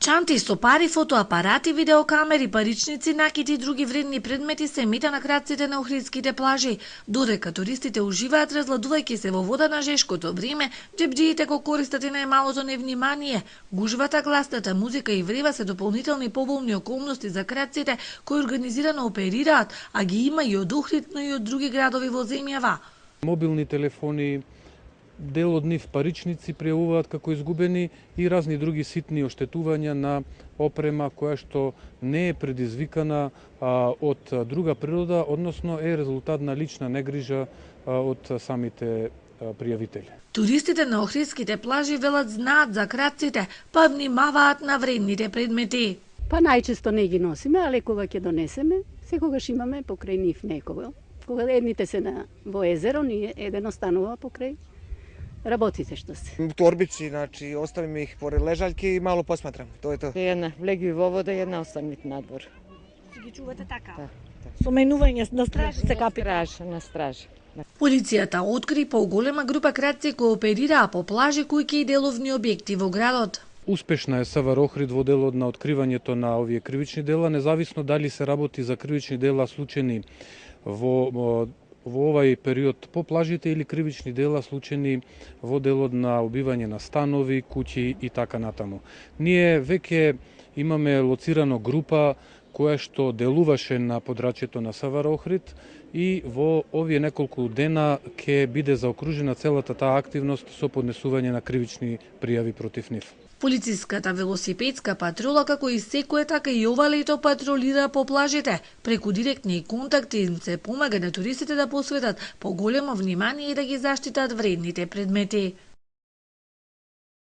Чанти со пари, фотоапарати, видеокамери, паричници, накити и други вредни предмети се мета на крадците на охридските плажи, додека туристите уживаат разладувајќи се во вода на жешкото време, џебџиите го користат и најмалото невнимание. Гужвата, гласната музика и врева се дополнителни поболни околности за крадците кои организирано оперираат, а ги има и од Охрид, но и од други градови во земјава. Мобилни телефони, дел од нив паричници пријавуваат како изгубени и разни други ситни оштетувања на опрема која што не е предизвикана од друга природа, односно е резултат на лична негрижа од самите пријавители. Туристите на охридските плажи велат знаат за крадците, па внимаваат на вредните предмети. Па најчесто не ги носиме, але кога ќе донесеме, секогаш имаме покрај нив некого. Кога едните се во езеро, ние еден останува покрај работите што се. Торбици, значи, оставиме их поред лежаljки и мало посматрам. Тоа е тоа. Една влеги во вода и една останете надвор. Ги чувате така? Да. Соменување на стражи се капитан. На стражи. Полицијата откри поголема група крадци кои оперираа по плажи, куќи и деловни објекти во градот. Успешна е СВР Охрид во делот на откривањето на овие кривични дела, независно дали се работи за кривични дела случени во овај период по плажите или кривични дела случени во делот на убивање на станови, куќи и така натаму. Ние веќе имаме лоцирано група која што делуваше на подрачјето на СВР Охрид и во овие неколку дена ќе биде заокружена целата таа активност со поднесување на кривични пријави против нив. Полициската велосипедска патрула како и секое така и ова лето патрулира по плажите. Преку директни контакти им се помага на туристите да посветат поголемо внимание и да ги заштитат вредните предмети.